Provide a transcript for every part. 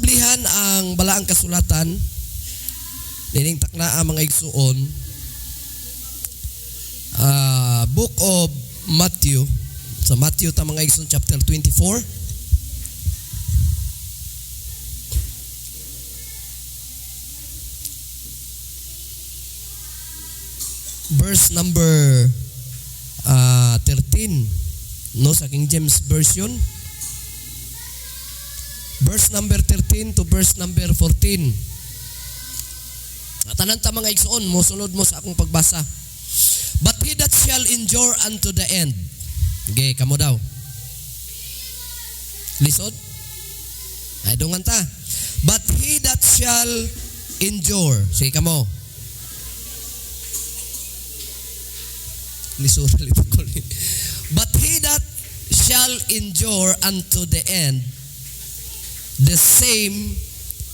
ablihan ang balaang kasulatan nining taknaa mga igsuon. Book of Matthew. Sa Matthew ta mga igsuon chapter 24. Verse number 13, no, sa King James Version. Verse number 13 to verse number 14. Tanan ta mga igsoon, mosunod mo sa akong pagbasa. But he that shall endure unto the end. Okay, kamo daw. Lisod? Ay, dungan ta. But he that shall endure. Sige kamo. But he that shall endure unto the end, the same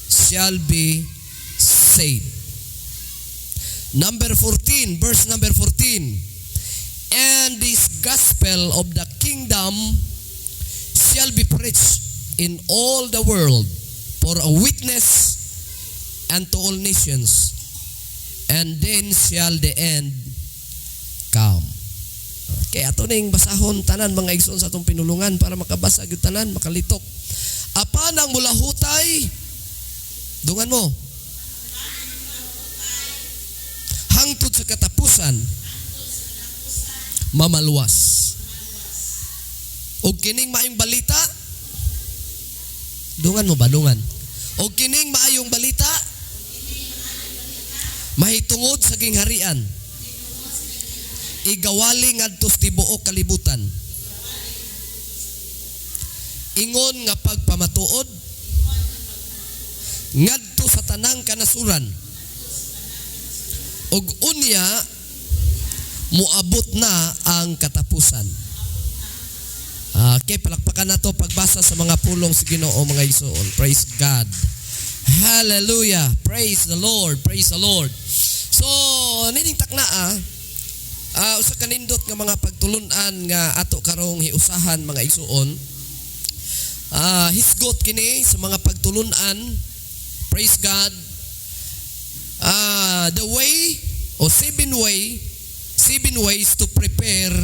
shall be saved. Number 14, verse number 14. And this gospel of the kingdom shall be preached in all the world for a witness unto all nations, and then shall the end come. Kaya ato ning basahon tanan mga igsoon sa atong pinulungan para makabasa gyud tanan, makalitok. Apan ang mulahutay, dungan mo, hangtod sa katapusan, mamaluwas. Og kining maayong balita, dungan mo ba, dungan? Og kining maayong balita, mahitungod sa gingharian, igawali ngadto sa tibuok kalibutan. Ingon nga pagpamatuod ngadto sa tanang kanasuran. Og unya muabot na ang katapusan. Okay, palakpakan nato pagbasa sa mga pulong sa Ginoo mga igsoon. Praise God. Hallelujah. Praise the Lord. Praise the Lord. So, nining taknaa, usa kanindot nga mga pagtulunan nga ato karong hiusahan mga igsuon. Hisgot kini sa mga pagtulunan. Praise God. The way o seven ways to prepare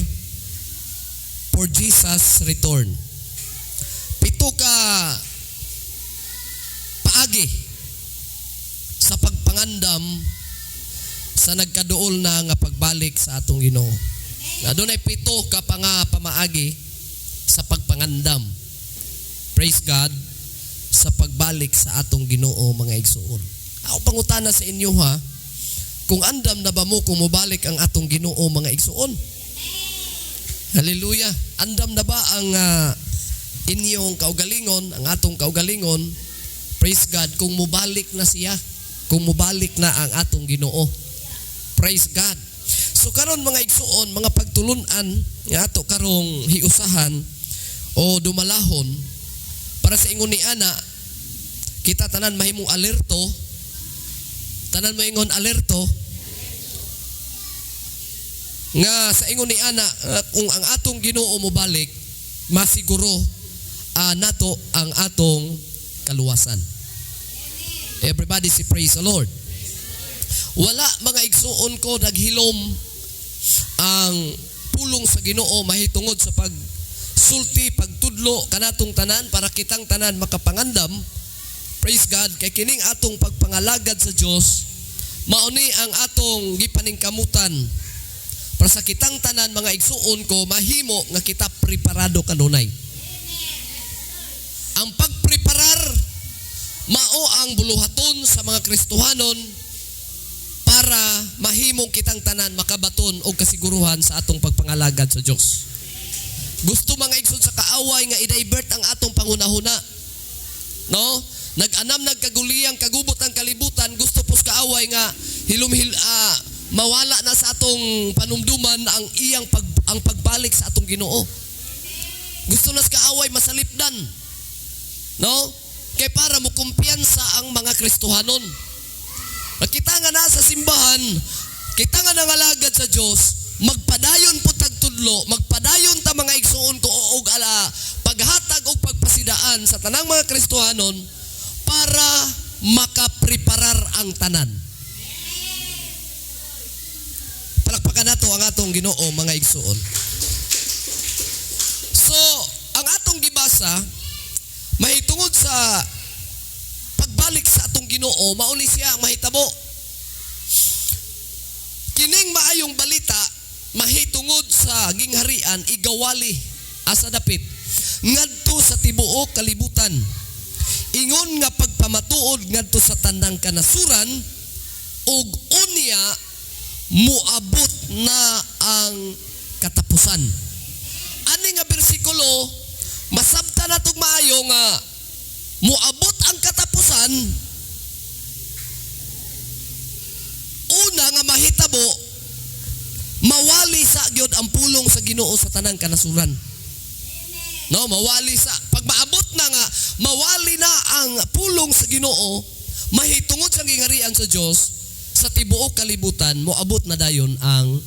for Jesus' return. Pito ka paagi sa pagpangandam sa nagkaduol na nga pagbalik sa atong Ginoo. Adunay pito ka pa nga pamaagi sa pagpangandam. Praise God, sa pagbalik sa atong Ginoo mga igsoon. Ako pangutana sa inyo ha, kung andam na ba mo kung mubalik ang atong Ginoo mga igsoon? Hallelujah. Andam na ba ang inyong kaugalingon, ang atong kaugalingon? Praise God, kung mubalik na siya, kung mubalik na ang atong Ginoo. Praise God. So karon mga igsuon, mga pagtulunan nga ato karong hiusahan o dumalahon para sa ingon ni ana, kita tanan mahimong alerto. Tanan mo ingon alerto nga sa ingon ni ana, kung ang atong Ginoo mobalik, masiguro nato ang atong kaluwasan. Everybody say praise the Lord. Wala mga igsuon ko naghilom ang pulong sa Ginoo mahitungod sa pagsulti, pagtudlo kanatong tanan para kitang tanan makapangandam. Praise God, kay kining atong pagpangalagad sa Dios mauni ang atong gipaningkamutan para sa kitang tanan mga igsuon ko mahimo nga kita preparado kanunay. Ang pagpreparar mao ang buluhaton sa mga Kristohanon para mahimong kitang tanan makabaton og kasiguruhan sa atong pagpangalagad sa Dios. Gusto mga igsoon sa kaaway nga i-divert ang atong pangunahuna. No? Nag-anam nagkaguliyang kagubot ang kalibutan, gusto pos kaaway nga mawala na sa atong panumduman ang iyang ang pagbalik sa atong Ginoo. Gusto nas kaaway masalipdan. No? Kay para mo kumpiyansa ang mga Kristohanon. Kita nga na sa simbahan, kita nga nangalagad sa Dios, magpadayon po tagtudlo, magpadayon ta mga igsuon ko og paghatag og pagpasidaan sa tanang mga Kristohanon para para makapreparar ang tanan. Palakpakan nato ang atong Ginoo, mga igsuon. So, ang atong gibasa mahitungod sa pagbalik sa atong Ginoo, mauni siya ang mahitabo. Kining maayong balita mahitungod sa gingharian igawali asa dapit ngadto sa tibuok kalibutan. Ingon nga pagpamatuod ngadto sa tandang kanasuran ug unya muabot na ang katapusan. Ani nga bersikulo masabtan natong maayo nga muabot ang katapusan. Una nga mahitabo mawali sa gyud ang pulong sa Ginoo sa tanang kanasuran. No, mawali sa pag maabot na nga mawali na ang pulong sa Ginoo, mahitungod sa gingharian sa Dios sa tibuok kalibutan, moabot na dayon ang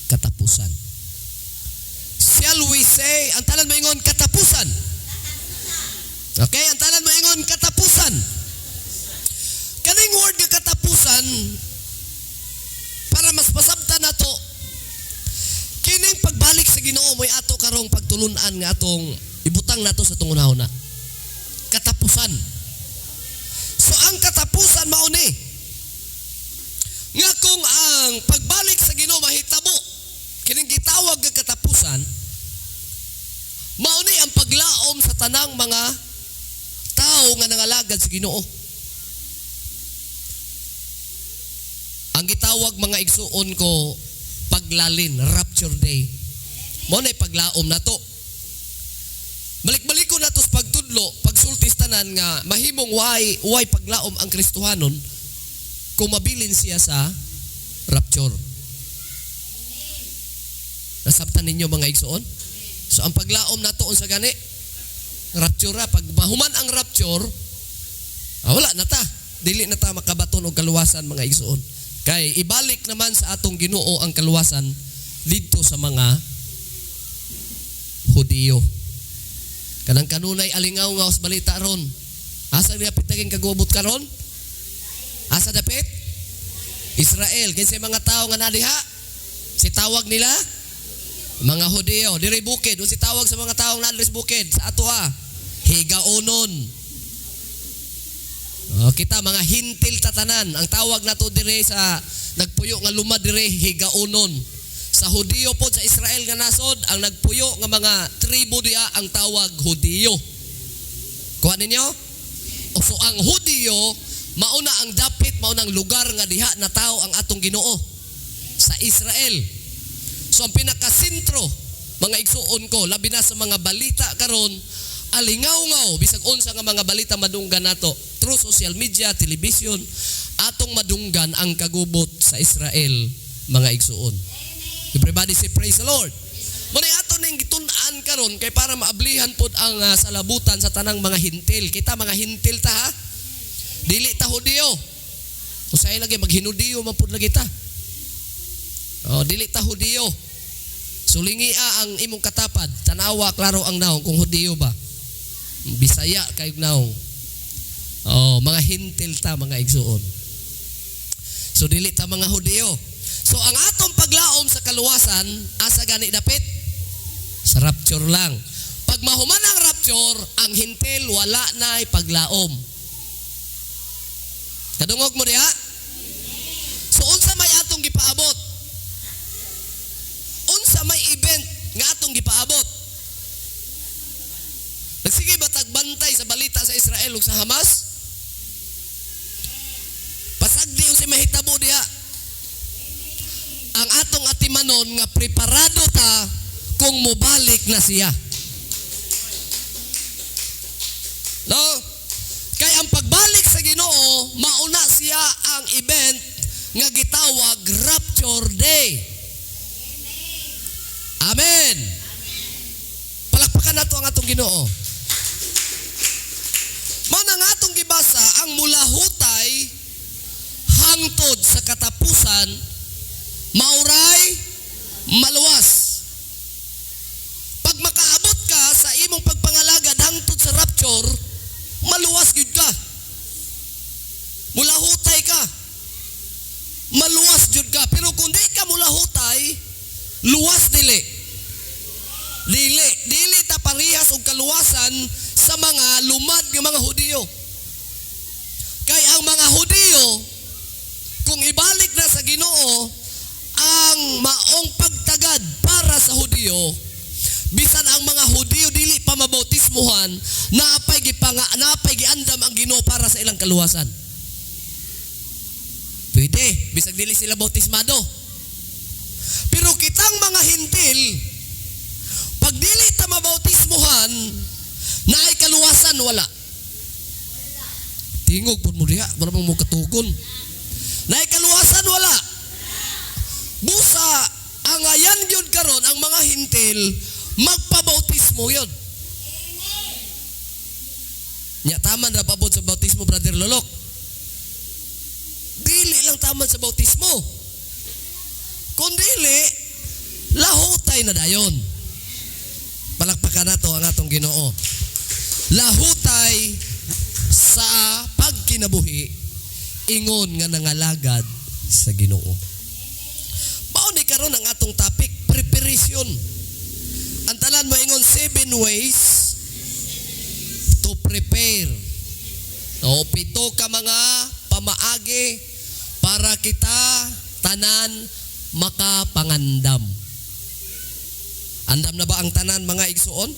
katapusan. Shall we say, ang tanan mo ingon katapusan. Okay, ang tanan mo ingon katapusan. Kaning word nga katapusan, para mas pasabtan nato, kining pagbalik sa Ginoo mo'y ato karong pagtulunan nga atong ibutang nato sa tungunahon na. Katapusan. So ang katapusan mauni. Nga kung ang pagbalik sa Ginoo mahitabo, kining gitawag nga katapusan, mauni ang paglaom sa tanang mga tao nga nangalagad sa Ginoo. Ang gitawag mga igsuon ko paglalin, rapture day. Mo na paglaom na to. Balik-balik ko na to sa pagtudlo, pagsultis tanan nga mahimong way paglaom ang Kristohanon kung mabilin siya sa rapture. Nasabtan ninyo mga igsuon? So ang paglaom na to sa gani, rapture ra. Pag mahuman ang rapture, wala na ta. Dili na ta makabaton og kaluwasan mga igsuon. Kay ibalik naman sa atong Ginoo ang kaluwasan didto sa mga Hudiyo. Kanang kanunay alingaw-ngaw sa balita ron. Asa niya pitaging kagubot karon? Asa dapit? Israel. Kinsay mga tao nga nadiha? Si tawag nila mga Hudiyo. Diri bukid, si tawag sa mga taong nadiri sa bukid sa ato higaonon. Kita mga hintil tatanan, ang tawag nato dire sa nagpuyo nga luma dire higaonon. Sa Hudiyo pod sa Israel nga nasod, ang nagpuyo nga mga tribo diha ang tawag Hudiyo. Kuha ninyo? So ang Hudiyo mauna ang dapit, maunang lugar nga diha na tao ang atong Ginoo sa Israel. So ang pinakasentro mga igsuon ko labi na sa mga balita karon, alingaw-ngaw bisag unsa nga mga balita madunggan nato through social media, television, atong madunggan ang kagubot sa Israel mga igsuon. Everybody say praise the Lord. Muna ato ning gitun-an karon kay para maablihan pod ang salabutan sa tanang mga hintil. Kita mga hintil ta ha. Dili ta Hudiyo. Usay lagi maghinudiyo man pod lagi ta. Dili ta Hudiyo. Sulingia ang imong katapad. Tanawa klaro ang naong kung Hudiyo ba. Bisaya kay naong. Mga hintil ta mga igsuon. So dili ta mga Hudiyo. So ang atong paglaom sa kaluwasan asa gani dapit? Sa rapture lang. Pag mahuman ang rapture, ang hintil wala na'y paglaom. Kadungog mo diha? So unsa may atong gipaabot? Unsa may event nga atong gipaabot? Nagsige ba tagbantay sa balita sa Israel ug sa Hamas? Pasagdi unsay mahitabo diha. Ang atong atimanon nga preparado ta kung mobalik na siya. No? Kay ang pagbalik sa Ginoo mauna siya ang event nga gitawag Rapture Day. Amen. Palakpakan nato ang atong Ginoo. Mao na nga atong gibasa ang mula hutay hangtod sa katapusan mauray maluwas. Pag makaabot ka sa imong pagpangalagad hangtod sa rapture, maluwas gyud ka. Luwas dili. Dili ta parehas og kaluwasan sa mga lumad nga mga Hudiyo. Kay ang mga Hudiyo, kung ibalik na sa Ginoo ang maong pagtagad para sa Hudiyo, bisan ang mga Hudiyo dili pa mabautismuhan, naapay giandam ang Ginoo para sa ilang kaluwasan. Pwede, bisag dili sila bautismado. Pero kitang mga Hintil, pag dili ta mabautismuhan, naay kaluwasan wala. Tingog pud mo diha, para mo katugon. Naay kaluwasan wala. Busa ang ayan gyud karon ang mga Hintil magpabautismo yun. Nya taman ra pabot sa bautismo, Brother Lolok. Dili lang taman sa bautismo. Kung dili, lahutay na dayon. Palakpakan nato ang atong Ginoo. Lahutay sa pagkinabuhi, ingon nga nangalagad sa Ginoo. Mao ni karon ang atong topic, preparation. Ang talan mo ingon 7 ways to prepare. O 7 ka mga pamaagi para kita tanan makapangandam. Andam na ba ang tanan mga igsuon?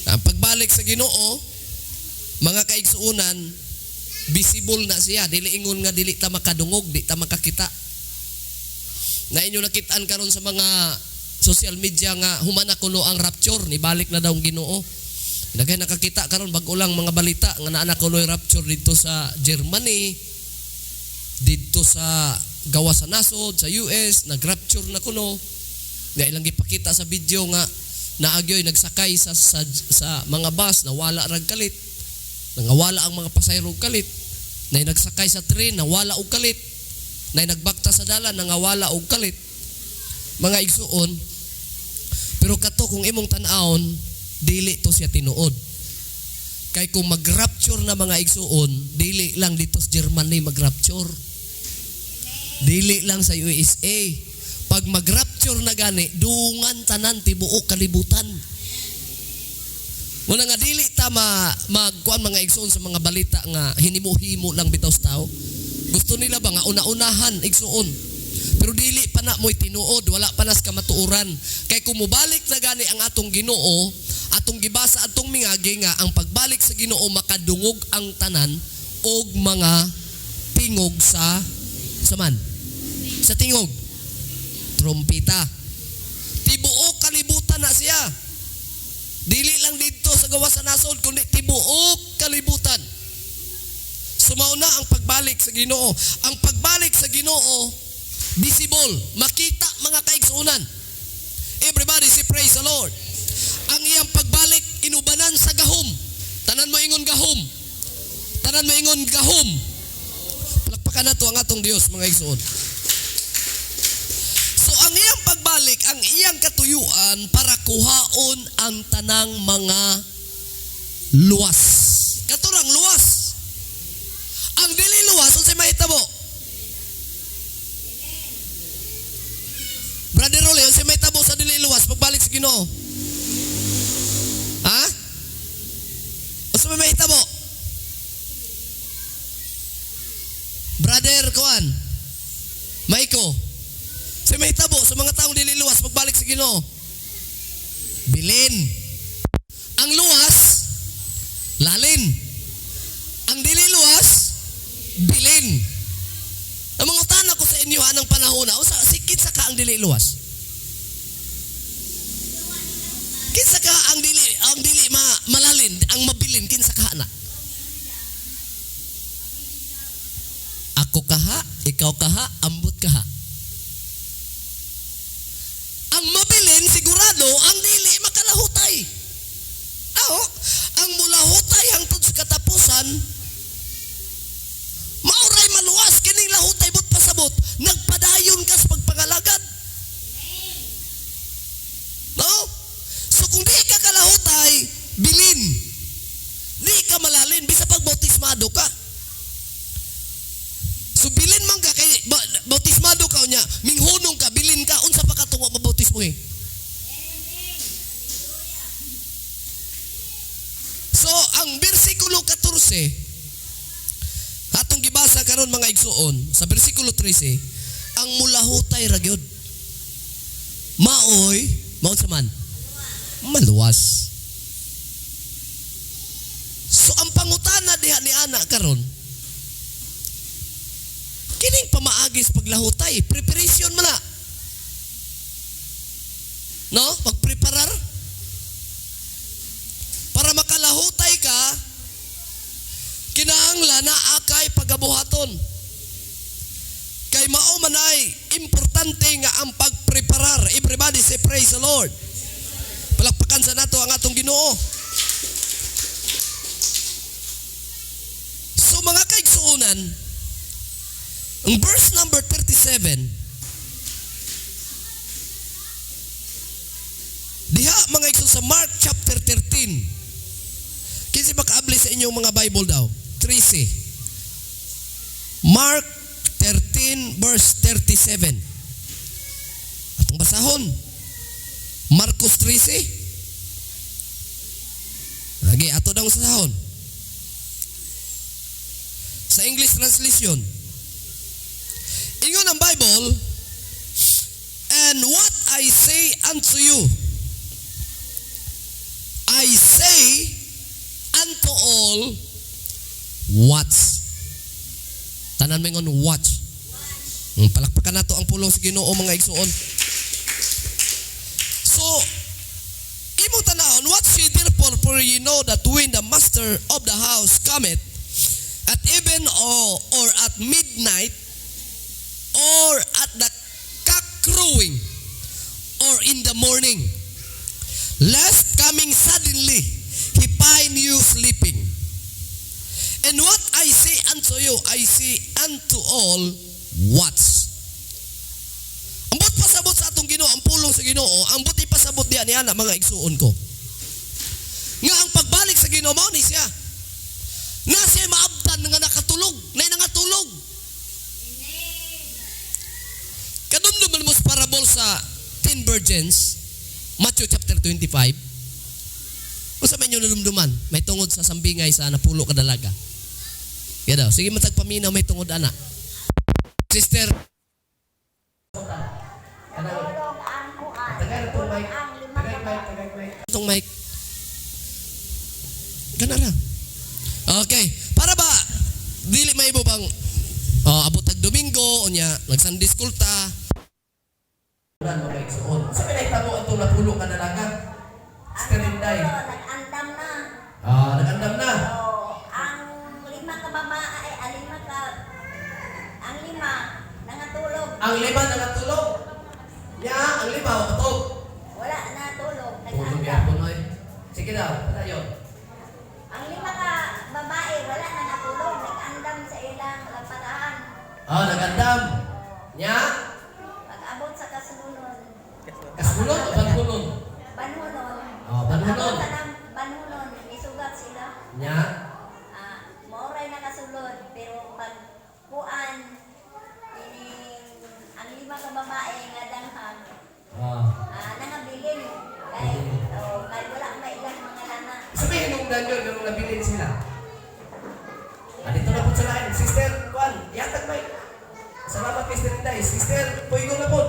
Ang pagbalik sa Ginoo, mga kaigsuunan, visible na siya. Dili ingon nga dili ta makadungog, di ta makakita. Na inyo nakitaan karon sa mga social media nga humana kuno ang rapture, ni balik na daw ang Ginoo. Nagay nakakita karon bag-o lang mga balita nga naa kuno yung rapture dito sa Germany, dito sa gawa sa nasod sa US, nag-rapture na kuno. Nga ilang gipakita sa video nga naagyoy nagsakay sa mga bus, nawala rag kalit. Nangawala ang mga pasahero kalit. Nay nagsakay sa train, nawala og kalit. Nay nagbakta sa dalan, nangawala og kalit. Mga igsuon, pero kato kung imong tan-awon, dili to siya tinuod. Kay kung mag-rapture na mga igsuon, dili lang dito sa Germany mag-rapture. Dili lang sa USA. Pag mag-rapture na gani, dungan tanan tibuok kalibutan. Muna nga dili ta magkuan mga igsuon sa mga balita nga hinimo-himo lang bitaw sa tao. Gusto nila ba nga una-unahan igsuon. Pero dili pa na mo'y tinuod, wala pa nas kamatuuran. Kay kung mubalik na gani ang atong Ginoo, atong gibasa atong mingagi nga ang pagbalik sa Ginoo makadungog ang tanan og mga tingog sa man. Sa tingog, trompeta. Tibuok kalibutan na siya. Dili lang dito sa gawa sa nasod, kundi tibuok kalibutan. Sumauna ang pagbalik sa Ginoo. Ang pagbalik sa Ginoo, visible, makita mga kaigsuunan. Everybody say praise the Lord. Ang iyang pagbalik inubanan sa gahom. Tanan mo ingon gahom. Tanan mo ingon gahom. Palakpakan nato ang atong Dios mga igsuon. So ang iyang pagbalik, ang iyang katuyuan para kuhaon ang tanang mga luwas. Katurang luwas. Ang dili luwas unsay mahitabo? Brother Rolly, unsay mahitabo sa dili luwas pagbalik sa Ginoo? Ha? Unsay mahitabo? Brother Kuan, Maiko, unsay mahitabo sa mga taong dili luwas pagbalik sa Ginoo? Bilin. Ang luwas, lalin. Ang dili luwas, bilin. Ang mga utana ko sa inyo anang panahon na, kinsa ka ang dili luwas? Kinsa ka ang dili malalin, ang mabilin, kinsa ka na? Ako kaha, ikaw kaha, ambot kaha. Ang mabilin sigurado ang dili makalahutay. Ang mulahutay hangtod sa katapusan, mauray maluwas kining lahutay but pasabot, nagpadayon ka sa pagpangalagad. No? So kung di ka kalahutay, bilin. Di ka malalin bisa pag bautismado ka. So bilin man ka kay bautismado ka unya, minghunong ka, bilin ka unsa pa ka tungo eh. So, ang bersikulo 14, atong gibasa karon mga igsuon, sa bersikulo 13, ang mulahutay ra gyud. Maoy, maon sa man? Maluwas. So, ang pangutana diha ni ana karon, kining pamaagis paglahutay, preparation mo na. No? Pagpreparar. Para makalahutay ka, kinahanglan na akay pagabuhaton. Kay mao man ay importante nga ang pagpreparar. Everybody say praise the Lord. Palakpakan sa nato ang atong Ginoo. So mga kaigsuonan, ang verse number 37, diha mga igsoon sa Mark chapter 13. Kinsa makaabli sa inyong mga Bible daw? 13. Mark 13 verse 37. Atong basahon. Marcos 13. Lagi ato daw sa sahon. Sa English translation. Ingon ang Bible, and what I say unto you, I say unto all, watch. Tanan mo ingon, watch. Palakpakan nato ang pulong sa Ginoo mga igsuon. So, imong tanahon, watch ye therefore, for ye know that when the master of the house cometh, at even or at midnight, or at the cock crowing, or in the morning, lest coming suddenly he find you sleeping. And what I say unto you, I say unto all, watch. Ambot pasabot sa atong Ginoo, ang pulong sa Ginoo, ambot ipasabot diha ni ana mga igsuon ko. Nga ang pagbalik sa Ginoo mao ni siya. Na siya maabtan nga nakatulog, nay nangatulog. Kadumdum mo sa parable sa 10 virgins, Matthew chapter 25. Kung sa inyo nalumduman, may tungod sa sambingay sa napulo kadalaga. Yan daw, sige matagpaminaw, may tungod ana. Sister, itong mic. Ganara. Okay, para ba dili may ibo bang abot tag Domingo unya nag-Sunday school ta. Sa pinahitabo ang itong napulo ka dalaga. Sterinday. Nag-andam na. Nag-andam na. Ang lima nangatulog. Ang lima nangatulog. Ang lima matulog. Wala natulog. Tulog Nag-andam. yapon oy. Sige daw, patayo. Ang lima ka babae, wala nangatulog. Nag-andam sa ilang lampadahan. Nag-andam. Nya? Pag-abot sa kasulunod. Kasulod o banhulon? Banhulon. Banhulon. Pag-abot sa banhulon, isugat sila. Nya? Mauray nakasulod, pero pag kuan, ang lima ka babae nga danghag, nangabilin. Kay wala may ilang mga lana. Sabihin nung nandiyon, nung nabilin sila. Dito na po sa lain. Sister, kuan, yatag may. Salamat kay Sister Inday. Sister, puigo na po.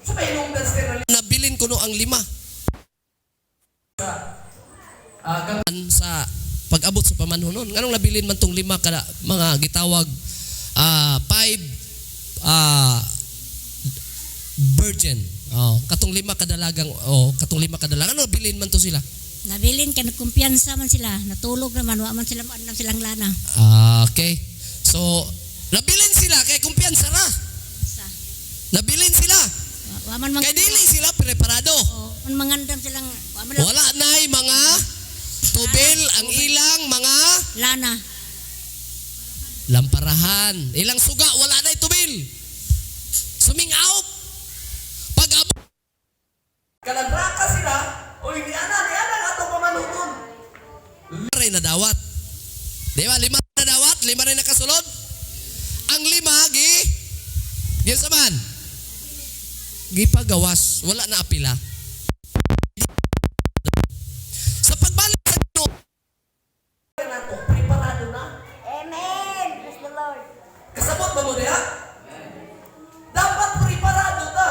Sabihin nung sister, nabilin ko no ang lima. Sa pag-abot sa pamanhunon. Nganong nabilin man tong lima kada mga gitawag 5 virgin. Katong lima kadalagang ano nabilin man to sila? Nabilin kay nagkumpiyansa man sila, natulog naman wa man sila andam silang lana. Okay. So nabilin sila kay kumpiyansa ra. Nabilin sila. Wa man Kay dili sila preparado. Man mangandam silang Wala nay mga tubil ang ilang mga lana. lamparahan. Ilang suga wala nay tubil. Sumingaw. Pag-abot kaladraka sila, oy di ana ato pamanunon. Lima na dawat. Di ba? 5 na dawat, 5 rin nakasulod. Ang 5 gi saman. gipagawas, wala na apila. Sa pagbalik sa Ginoo, nato preparado na. Amen. Praise the Lord. Kasabot ba mo diha? Dapat preparado ta.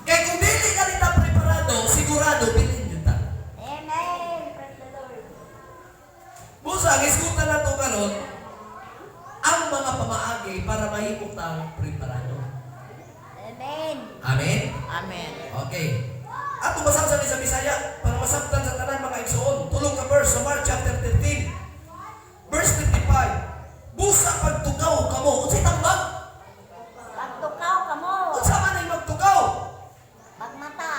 Kaya kung dili ka nita preparado, sigurado bilin yun ta. Amen. Praise the Lord. Busa, iskutan na to karon ang mga pamaagi para mahimok tang preparado. Amen. Amen? Amen. Okay. Ato basang sa Bisaya para masabtan sa tanan mga igsoon. Tulong ka verse sa Mark chapter 13. Verse 55. Busa pagtukaw kamo. Unsay tambag? Pagtukaw ka mo. Unsa man ay magtukaw? Pagmata.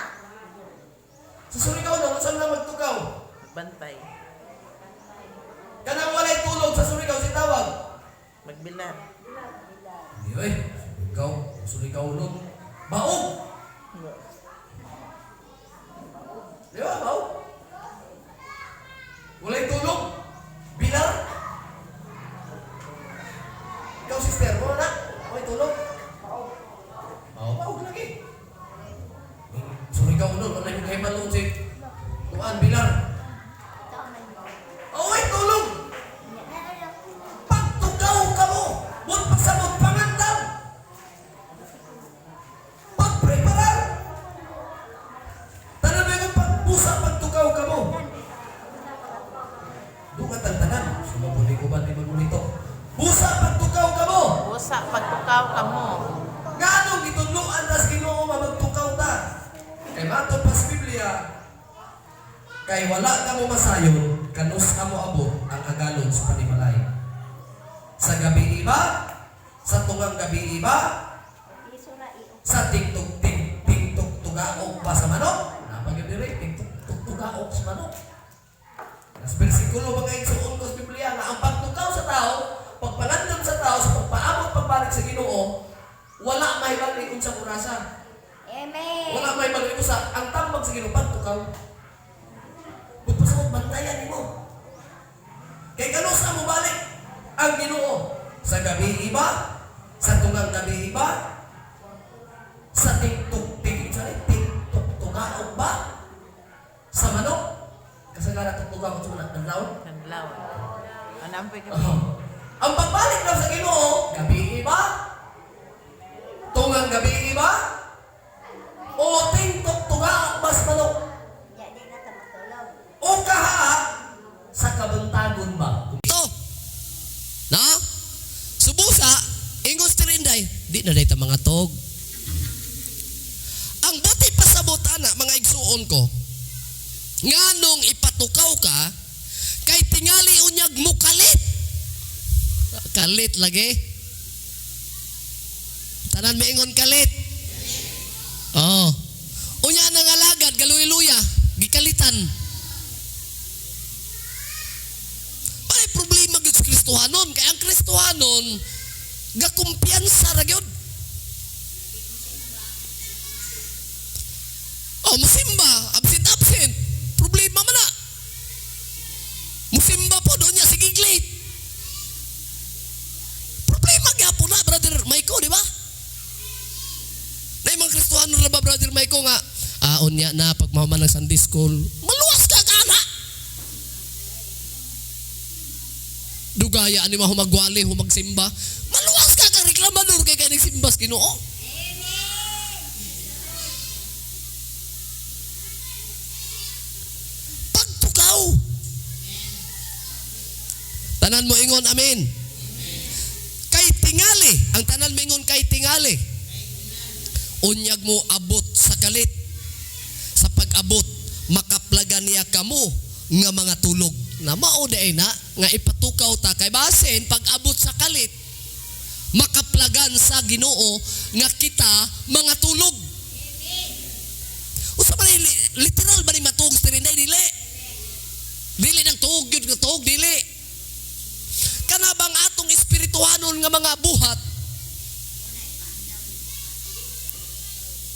Sa Surigao no, unsa man magtukaw? Bantay. Kanang walay tulog sa Surigao si tawag. Magbilan. Di oy, Surigao no. Baog. Di ba, baog? Walay tulog. Bilar. Ikaw sister mo na. Walay tulog. Baog lagi. Surigao no, wala yung kahiman si Tuan Bilar. Walay tulog. Pagtugaw ka mo. Buot pagsabot pangandam. Pagpreparar. Tanan ba yung pagbusa pagtugaw ka mo? Dukat ang tanan. Sumabuli ko ba ni Manunito? Busa pagtugaw ka mo. Busa pagtukaw ka mo. Ganong itudluan tas Ginoo magtukaw ta. Kay matod pa sa Biblia, kay wala ka mo masayon, kanus ka mo abot ang agalon sa panimalay. Sa gabi iba, sa tungang gabi iba, Isura iyo. sa tingtog tugaok pa sa manok. Napag-ibig, tingtog tugaok sa manok. Nas bersikulo mga igsuon ko sa Biblia nga ang pagtukaw sa tao, pagpalandam sa tao, sa pagpaabot pagbalik sa Ginoo, wala may balik sa kurasa. Amen. Wala may balik sa ang tambag sa Ginoo pagtukaw. Buto sa bantayan nimo. Kay kanusa mo balik ang Ginoo sa gabi iba, sa tungang gabi iba, sa tingtog tugaok ba? Sa manok? Kasagara tugaok sa manok ng laon? Kanlaw. Anampi ka. Ang pagbalik lang sa Ginoo, gabi iba, tungang gabi iba, o tingtog tugaok ba sa manok? Di na ta matulog. O kaha sa kabuntagon ba? Ito. Na? Subusa, ingos tirinday, di na dayta mga tog. Ang buti pasabot ana mga igsuon ko. Nganong ipatukaw ka kay tingali unyag mo kalit. Kalit lagi. Tanan maingon kalit. Oh. Unya nang alagad galuy-luya, gikalitan. May problema gyud sa Kristohanon kay ang Kristohanon gakumpiyansa ra gyud. Oh, musimba, absent. Problema man na. Musimba po doon niya sige late. Problema gyapon na brother Maiko, di ba? Na mga Kristohanon na ba brother Maiko nga unya na pag mahuman ng Sunday school, maluwas ka kana. Dugaya ani mahumagwali, humagsimba. Maluwas ka kang reklamador kay kaning simbas Ginoo. Pagtukaw. Tanan mo ingon amen. Kay tingali, ang tanan mo ingon kay tingali. Unyag mo abot sa kalit. Sa pag-abot, makaplagan niya kamo nga mga tulog. Na mao day na nga ipatukaw ta kay basin pag-abot sa kalit makaplagan sa Ginoo nga kita mga tulog. Usa man literal ba ni matug sa rinday dili nang tuog gyud nga tuog dili. Kana bang atong espirituhanon nga mga buhat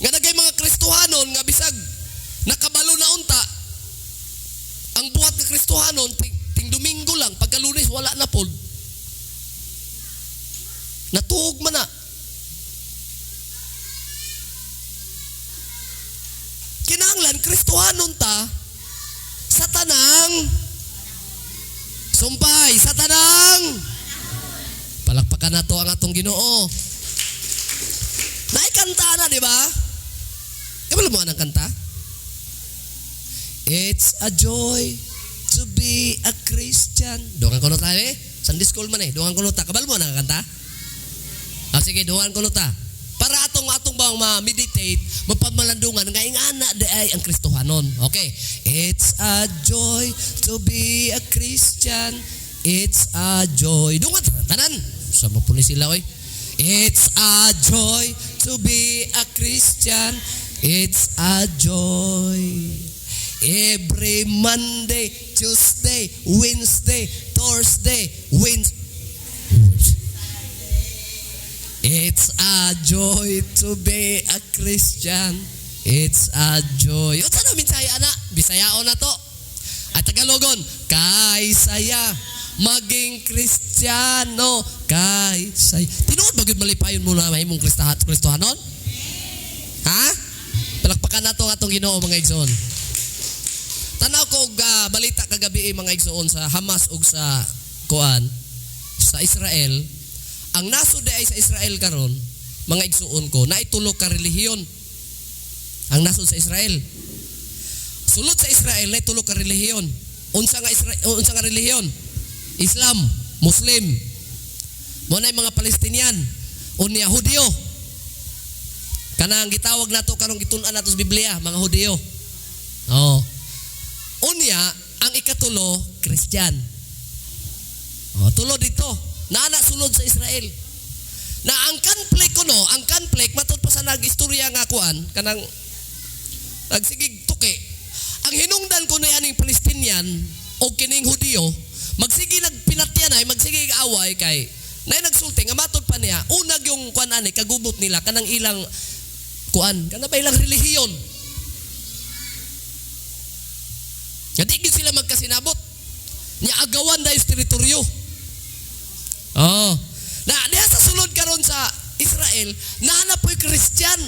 nga nagay mga Kristohanon nga bisag nakabalo na unta ang buhat ng Kristohanon, ting Domingo lang, pagka Lunes, wala na pod. Natuog man na. Kristohanon ta sa tanang sumpay, sa tanang palakpakan nato ang atong Ginoo. Naikanta na, di ba? Kabalo mo anang kanta? It's a joy to be a Christian. Doon ko ta eh. Sunday school man eh. Doon ko ta. Kabalo mo anang kanta? Sige, doon ko ta. Para atong bang ma-meditate, mapamalandungan nga ingana de ay ang Kristohanon. Okay. It's a joy to be a Christian. It's a joy. Doon tanan. Sama po ni sila oy. It's a joy to be a Christian. It's a joy. Every Monday, Tuesday, Wednesday, Thursday, It's a joy to be a Christian. It's a joy. O saan namin saya na? Bisayaon na to. At Tagalogon, kay saya maging Kristiyano. Kay saya. Tinuod ba yun malipayon mo na mahimong Kristohanon? Ha? Palakpakan na to ang atong Ginoo mga igsoon. Tanaw ko balita kagabi mga igsoon sa Hamas ug sa kuan sa Israel. Ang nasod ay sa Israel karon, mga igsuon ko, naitulo ka relihiyon. Ang nasod sa Israel. Sulod sa Israel, naitulo ka relihiyon. Unsa nga relihiyon? Islam, Muslim. Mo na mga Palestinian, unya Hudyo. Kanang gitawag nato karong gitun-an nato sa Biblia, mga Hudyo. Oh. Unya, ang ikatulo, Christian. Oh, tulo dito. Naana sulod sa Israel. Na ang conflict matod pa sa nag-istorya nga kuan, kanang nagsigig tuki. Ang hinungdan ko na yaning Palestinian o kining Hudyo, magsigi nagpinatyan ay, magsigi away kay nay nagsulti nga matod pa niya, unag yung kuan ani kagubot nila kanang ilang kuan, kana ba ilang relihiyon. Jadi gid sila magkasinabot. Nya agawan dahil teritoryo. Oh. Na diha sa sulod karon sa Israel, naana po'y Christian.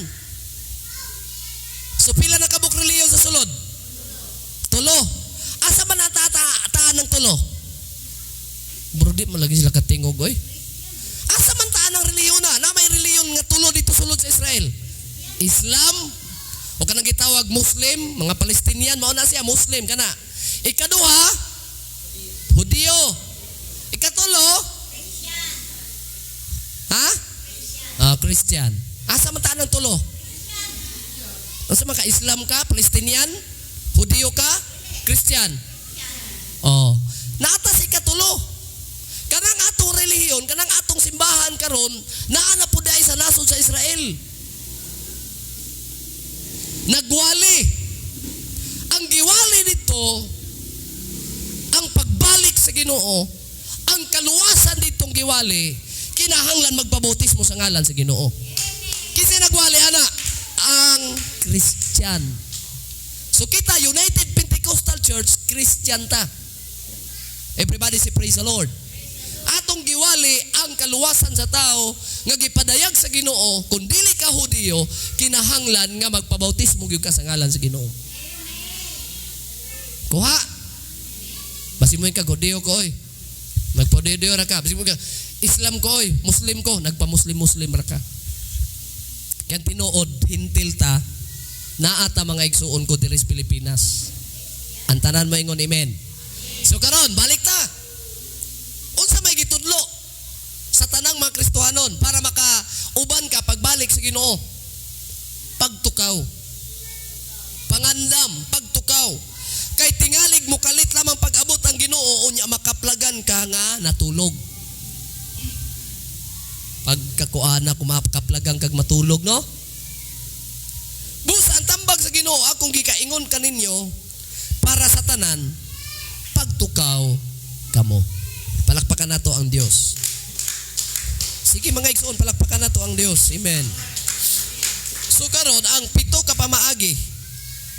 So pila na kabuk relihiyon sa sulod? Tulo. Asa man taan ng tulo? Brodi mo lagi sila katingog oy. Asa man taan ng relihiyon na may relihiyon nga tulo dito sulod sa Israel? Islam o kanang gitawag Muslim, mga Palestinian mao na siya Muslim kana. Ikaduha, Hudyo. Ikatulo, ha? Christian. Asa man taan ng tulo? Asa man ka Islam ka, Palestinian, Hudyo ka, Christian. Oh, naata si ikatulo. Kanang atong relihiyon, kanang atong simbahan karon, naana po dai sa nasod sa Israel. Nagwali. Ang giwali dito, ang pagbalik sa Ginoo, ang kaluwasan ditong giwali, kinahanglan magpabautismo sa ngalan sa Ginoo. Kasi nagwali ana ang Christian. So kita United Pentecostal Church Christian ta. Everybody say praise the Lord. Atong giwali ang kaluwasan sa tao nga gipadayag sa Ginoo, kung dili ka Hudyo, kinahanglan nga magpabautismo gyud ka sa ngalan sa Ginoo. Kuha. Basi mo ka Hudyo ko oy. Magpa-Hudyo ra ka. Basi mo ka Islam ko oy, Muslim ko, nagpa-Muslim ra ka. Kaya tinuod hintil ta naata mga igsuon ko diri sa Pilipinas. Antanan mo ingon amen. So karon balik ta. Unsa may gitudlo sa tanang mga Kristohanon para makauban ka pagbalik sa Ginoo? Pagtukaw. Pangandam, pagtukaw. Kay tingalig mo kalit lamang pag-abot ang Ginoo unya makaplagan ka nga natulog. Pagkakuana kumakaplagan kag matulog no? Busa ang tambag sa Ginoo akong gikaingon kaninyo para sa tanan pagtukaw kamo. Palakpakan nato ang Dios. Sige mga igsoon, palakpakan nato ang Dios. Amen. So karon ang pito ka pamaagi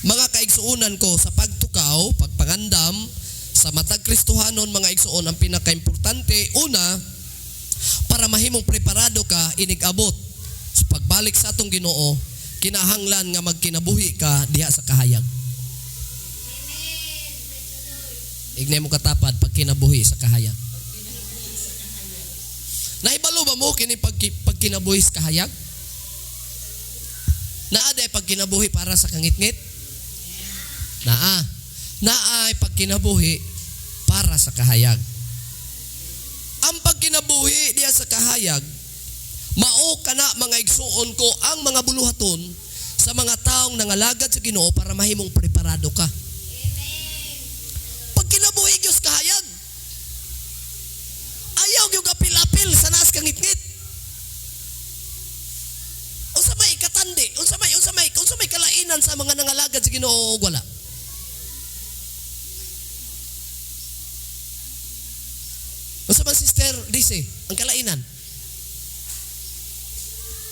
mga kaigsuonan ko sa pagtukaw, pagpangandam sa matag Kristohanon mga igsoon ang pinakaimportante una para mahimong preparado ka inig-abot sa pagbalik sa atong Ginoo, kinahanglan nga magkinabuhi ka diha sa kahayag. Ignay mo katapad pag kinabuhi sa kahayag. Naibalo ba mo kini pag kinabuhi sa kahayag? Naa pag kinabuhi para sa kangitngit? Naay pag kinabuhi para sa kahayag. Ang pagkinabuhi diya sa kahayag, mao kana mga igsuon ko ang mga buluhaton sa mga taong nangalagad sa Ginoo para mahimong preparado ka. Pag kinabuhi gyud sa kahayag, ayaw gyud apil-apil sa naas kangitngit. Unsa may katandi, unsa may kalainan sa mga nangalagad sa Ginoo ug wala. Unsa man Sister Dice, ang kalainan?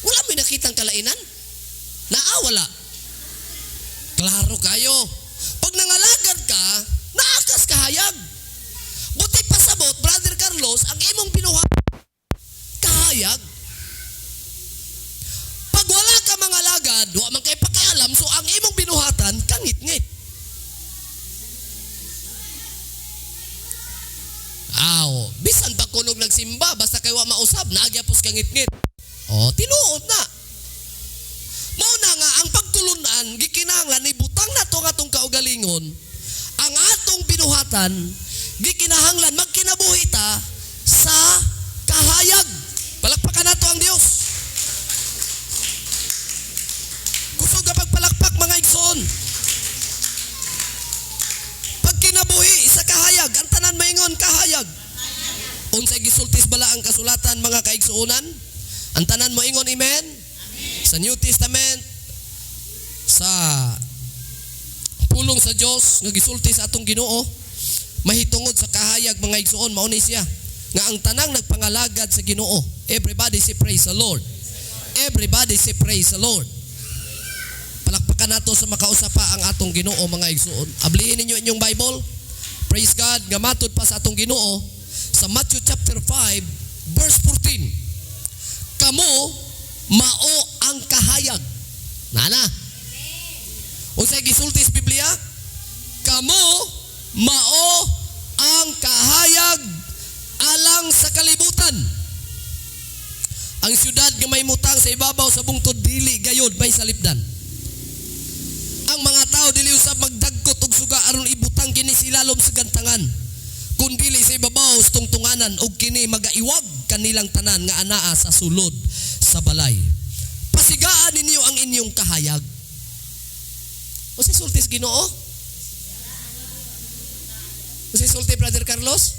Wala may nakitang kalainan? Wala. Klaro kayo. Pag nangalagad ka, naakas kahayag. Buti pasabot, Brother Carlos, ang imong binuhat kahayag. Pag wala ka mangalagad, wa man kay pakialam, so ang imong binuhatan kangit-ngit. Bisan pa kunog nagsimba, basta kay wa mausab, naagyapos kangit-ngit. Tinuod na. Mao na nga ang pagtulunan gikinahanglan ibutang nato nga atong kaugalingon. Ang atong binuhatan gikinahanglan magkinabuhi ta sa kahayag. Palakpakan nato ang Dios. Kusog ka pagpalakpak mga igsoon. Pag kinabuhi sa kahayag, ang tanan maingon kahayag. Unsay gisultis bala ang kasulatan mga kaigsuonan? Ang tanan mo ingon amen? Sa New Testament, sa pulong sa Dios nga gisulti sa atong Ginoo, mahitungod sa kahayag mga igsuon, mao ni siya nga ang tanang nagpangalagad sa Ginoo. Everybody say praise the Lord. Everybody say praise the Lord. Palakpakan nato sa makausapa ang atong Ginoo mga igsuon. Ablihin ninyo inyong Bible. Praise God, nga matud pa sa atong Ginoo sa Matthew chapter 5 verse 14. Kamo mao ang kahayag. Nana. Unsay gisulti sa Biblia? Kamo mao ang kahayag alang sa kalibutan. Ang syudad nga may mutang sa ibabaw sa bungtod dili gayod may salipdan. Ang mga tao dili usab magdagkot og suga aron ibutang kini sa ilalom sa gantangan. Kun dili sa ibabaw sa tungtunganan og kini magaiwag kanilang tanan nga anaa sa sulod sa balay. Pasigaan ninyo ang inyong kahayag. O si sultis Ginoo? O si sulti Brother Carlos?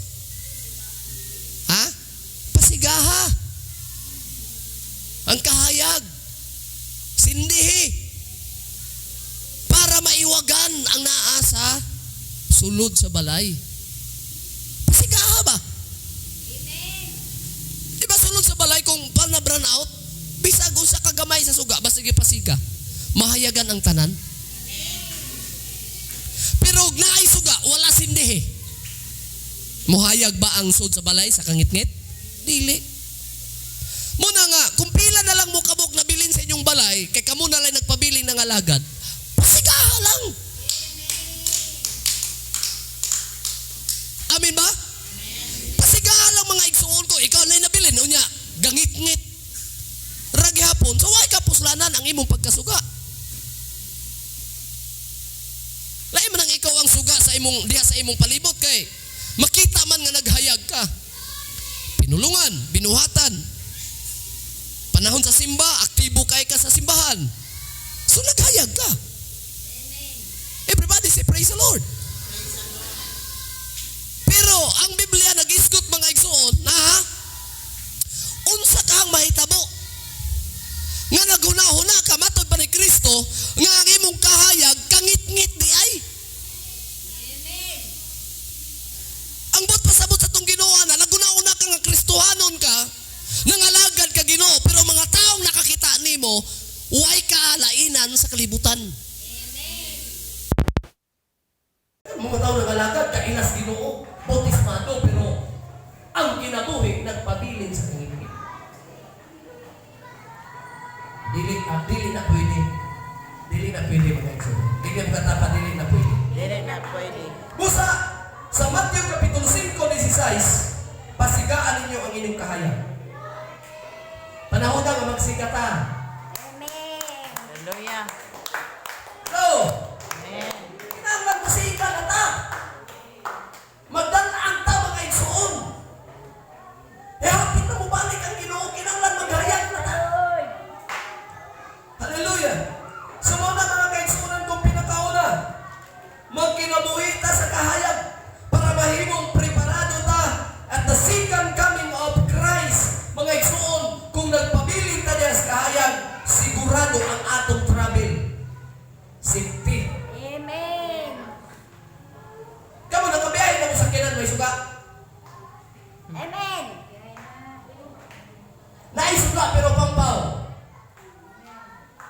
Pasigaha. Ang kahayag. Sindihi. Para maiwagan ang naa sa sulod sa balay. Pasigaha ba? Diba sulod sa balay kung na-brown out? Bisag unsa kagamay sa suga, basta gipasiga. Mahayagan ang tanan. Pero naay suga, wala sindihi. Muhayag ba ang sud sa balay sa kangitngit? Dili. Muna nga, kung pila na lang mo kabok na bilin sa inyong balay, kay kamo na lang nagpabiling ng alagad, pasigaha lang. Amin ba? Pasigaha lang mga igsuon ko, ikaw na nabilin, unya, gangit-ngit. Ragi hapon, so why ka puslanan ang imong pagkasuga? Lain man ang ikaw ang suga sa imong diha sa imong palibot kay makita man nga naghayag ka. Pinulungan, binuhatan. Panahon sa simba, aktibo kay ka sa simbahan. So naghayag ka. Everybody say praise the Lord. Pero ang Biblia nag-isgot mga igsoon na unsa kang mahitabo nga naghuna-huna ka matod pa ni Kristo nga ang imong kahayag kangit-ngit di ay. Ang bot pasabot sa tong Ginoo na naghuna-huna ka nga Kristohanon ka, nangalagad ka Ginoo, pero mga taong nakakita nimo way kaalainan sa kalibutan. Mga taong nangalagad ka inas Ginoo, bautismado, pero ang kinabuhi nagpabilin sa kangit-ngit. Dili na pwede. Dili na pwede mga igsoon. Dili na pwede. Dili na pwede. Busa sa exercise, pasigaan ninyo ang inyong kahayag. Panahon na nga magsikata. Amen. Hallelujah. Go! Amen. Kinahanglan masika na ta. Magdanaan ta mga igsoon. Hapit na mo balik ang Ginoo, kinahanglan maghayag na ta. Lord. Hallelujah! Sa mga kaigsunan kong pinakauna, magkinabuhi ta sa kahayag para mahimong preparado ta at the second coming of Christ. Mga igsuon, kung nagpabiling ta diya sa kahayag, sigurado ang atong travel. Safety. Amen. Kamu nakabiyahe na mo sa kinan may suga. Amen. Naisuga pero pampaw.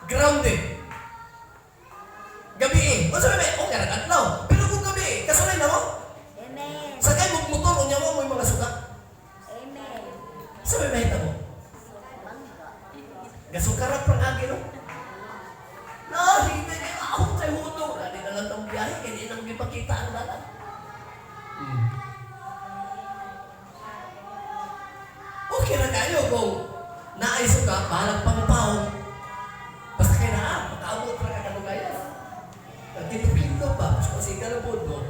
Grounded. Gabi eh. O sabi may, okay na katlaw. Pero kung gabi eh, kasulay na mo. Amen. Sakay mo motor, unya mo yung mga suga. Amen. Sabi may hita mo. Bangga. Gasukarat pang agi no? No, hindi na ako kay Hudo. Hindi na lang itong biyahe, hindi nang ipakita ang dalan. Okay na kayo kung naayos ka, bahalang pampaw. Basta kayo na, makaabot na ka kayo. Nagtitipinto pa, kasi ka na po doon.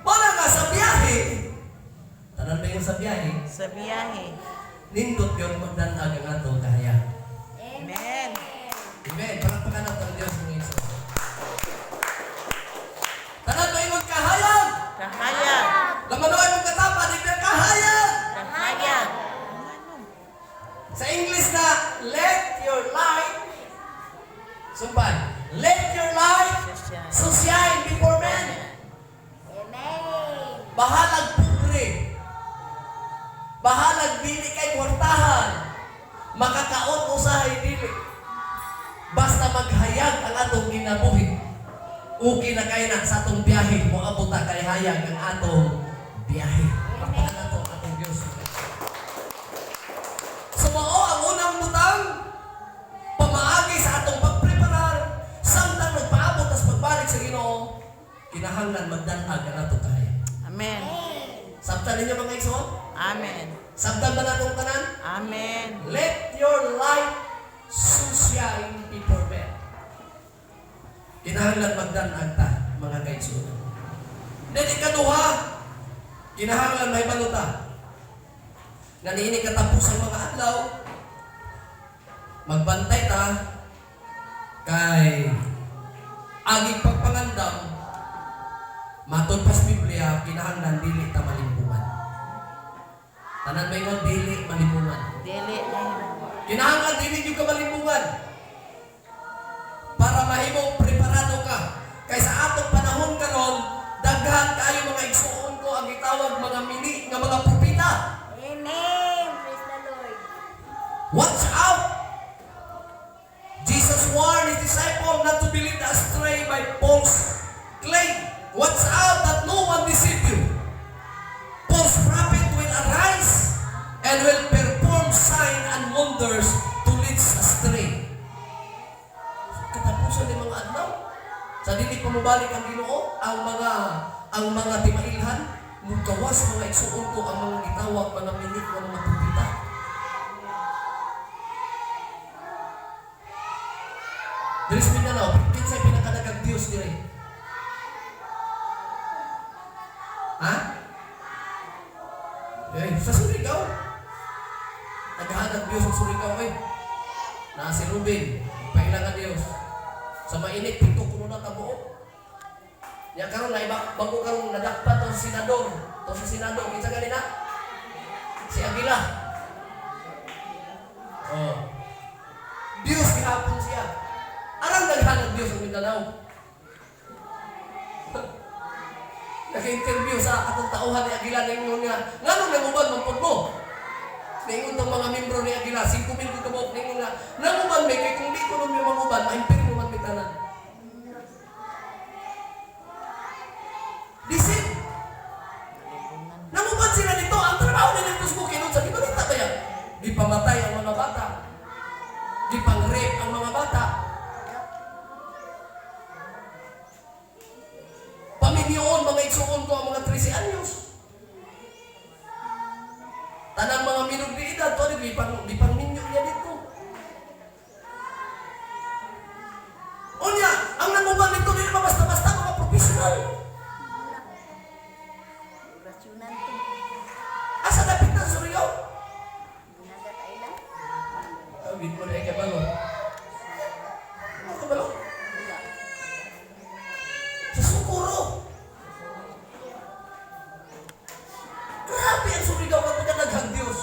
Wala nga sa biyahe. Tanan ba yung sa biyahe? Sa biyahe. Nindot yung magdanag ang atong kahayag. Amen. Amen. Palakpakan natin ang Diyos ng Isus. Tanan ba yung kahayag? Kahayag. Lamanoy mong katapa, di na kahayag. Kahayag. Sa English na, let your light, sumpay, let your light so shine before men. Amen. Bahalag pugre. Bahalag dili kay kwartahan. Makakaon usahay dili. Basta maghayag ang atong ginabuhi. Okay na kayo na sa atong biyahe. Moabot na kay hayag ang atong biyahe. Pakpakan na to ang atong Diyos. So mao ang unang butang pamaagi sa atong pagpreparar samtang nagpaabot as pagbalik sa Ginoo, kinahanglan magdanag ang atong kahayag. Amen. Sabtan ninyo mga igsoon? Amen. Sabtan ba natong tanan? Amen. Let your light so shine before men. Kinahanglan magdanag ta, mga kaigsoon. Then ikaduha, kinahanglan may baluta. Nga niini katapos ang mga adlaw, magbantay ta kay aging pagpangandam. Matod pas Biblia, kinahanglan dili ta malimpungan. Tanan may ngon dili malimpungan. Dili. Kinahanglan dili gyud ka malimpungan. Para mahimong preparado ka. Kay sa atong panahon karon, daghan kaayo mga igsuon ko ang gitawag mga mini nga mga propeta. Amen. Praise the Lord. Watch out! Jesus warned his disciples not to be led astray by false claim. Watch out that no one deceive you. False prophet will arise and will perform signs and wonders to lead us astray. Katapusan ng mga adlaw. Sa dili pa mabalik ang Ginoo, ang mga timailhan, mugawas mga igsuon ko ang mga gitawag, mga minit, mga propeta. Diyos Mindanao, kinsay pinakadagang Diyos dire? Ha? Eh, sa Surigao. Naghahanap Diyos sa Surigao eh. Na si Ruben, pailangan Diyos. Sa mainit, pito kuno na tabuo. Ya karon na iba, bago karon nadakpa to sa senador. To sa senador, kinsa ganina? Si Aguila. Oh. Diyos gihapon siya. Arang naghanap Diyos ang Mindanao. Nag-interview sa atong tauhan ni Aguila ningon nga, nganong nanguban man pud mo? Ningon tong mga membro ni Aguila, 5,000 ko kabok ningon nga, nanguban may kay kung di ko nung manguban, ma-imperno man bitanan. Disin. Nanguban sila dito, ang trabaho nila dito sa Bukidnon, sa balita ba yan? Di pamatay ang mga bata. Di pang-rape ang mga bata. Paminyoon, mga igsuon ko ang mga 13 anak. bakasyonan to. Asa dapit na Surigao? Nagat Island. Awit mo na ikabalo. Ano kabalo? Sa Sukuro. Grabe ang Surigao kung magkanaghang Diyos.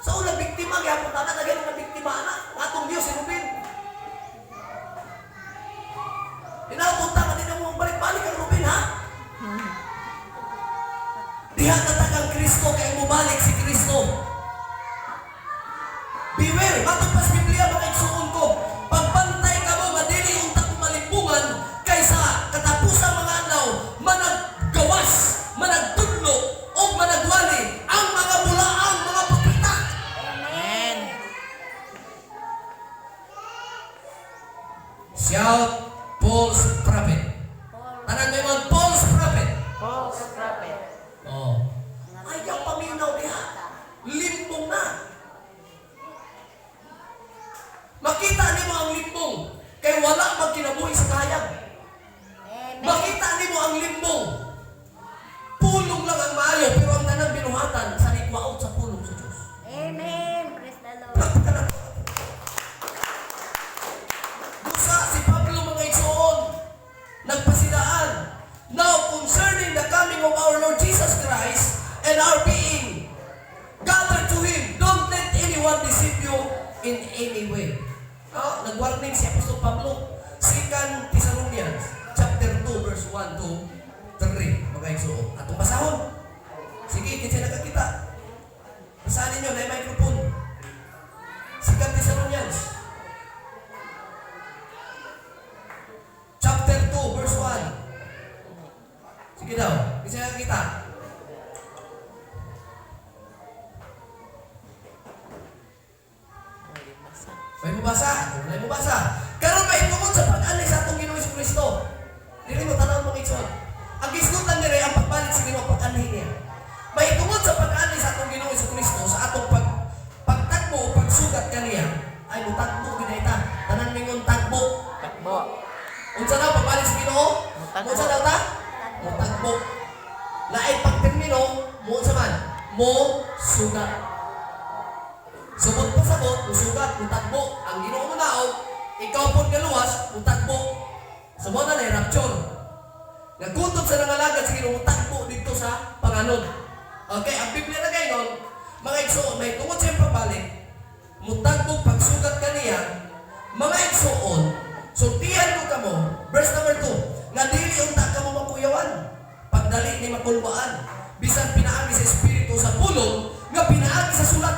Sa unang biktima, kaya punta na naging na biktima na. Atong Diyos, sinubin. Inapunta ka din mo balik-balik ang Rubin, ha? Diha katagang Kristo kaya bumalik si Kristo. Beware, matong pas Biblia mga igsuon ko. Pagbantay ka mo, madili unta malimpungan kaysa katapusan mga adlaw, managgawas, managtudlo, o managwali ang mga bulaang mga propeta. Amen. Shout, false prophet. Tanan mo yung false prophet. False prophet. Oh. Ayaw paminaw diha. Limbong na. Makita nimo ang limbong kay wala magkinabuhi sa kahayag. Amen. Makita nimo ang limbong. Pulong lang ang maayo pero ang tanang binuhatan sa nikwaot sa pulong sa Diyos. Amen. Praise the Lord. Praktika na. Busa si Pablo mga igsoon nagpasidaan. Now concerning the coming of our Lord Jesus Christ and our being gathered to Him, don't let anyone deceive you in any way. Nag-warning si Apostol Pablo. 2 Thessalonians chapter 2 verse 1 to 3 mga igsoon. Atong basahon. Sige, kasi nakakita. Basahin ninyo na yung microphone. 2 Thessalonians chapter 2 verse 1. Sige daw, kasi nakakita. May mabasa? May mabasa. Karon may tungod sa pag-ani sa atong Ginoong Kristo. Dili mo tanaw mong igsoon. Ang gisgutan nila ang pagbalik sa Ginoo pag-ani niya. May tungod sa pag-ani sa atong Ginoong Kristo sa atong pagtagbo o pagsugat kaniya. Ay mutagbo ginaita. Tanan ningon tagbo. Takbo. Unsa na pagbalik sa Ginoo? Mutagbo. Unsa daw ta? Mutagbo. Lain pagtermino, mo unsa man? Mo sugat. Subot pa sabot, musugat, mutagbo. Ang Ginoo mo naog, ikaw pong galuwas, mutagbo. Subot na na, rapture. Nagkutob sa nangalagad sa Ginoo, mutagbo dito sa panganod. Okay, ang Biblia na gaynon, mga igsoon, may tungod sa pagbalik, mutagbo pagsugat kaniya, mga igsoon, sultihan ko kamo, verse number 2, nga dili unta kamo makuyawan, pagdali ni makulbaan, bisan pinaagi sa Espiritu sa pulong, nga pinaagi sa sulat,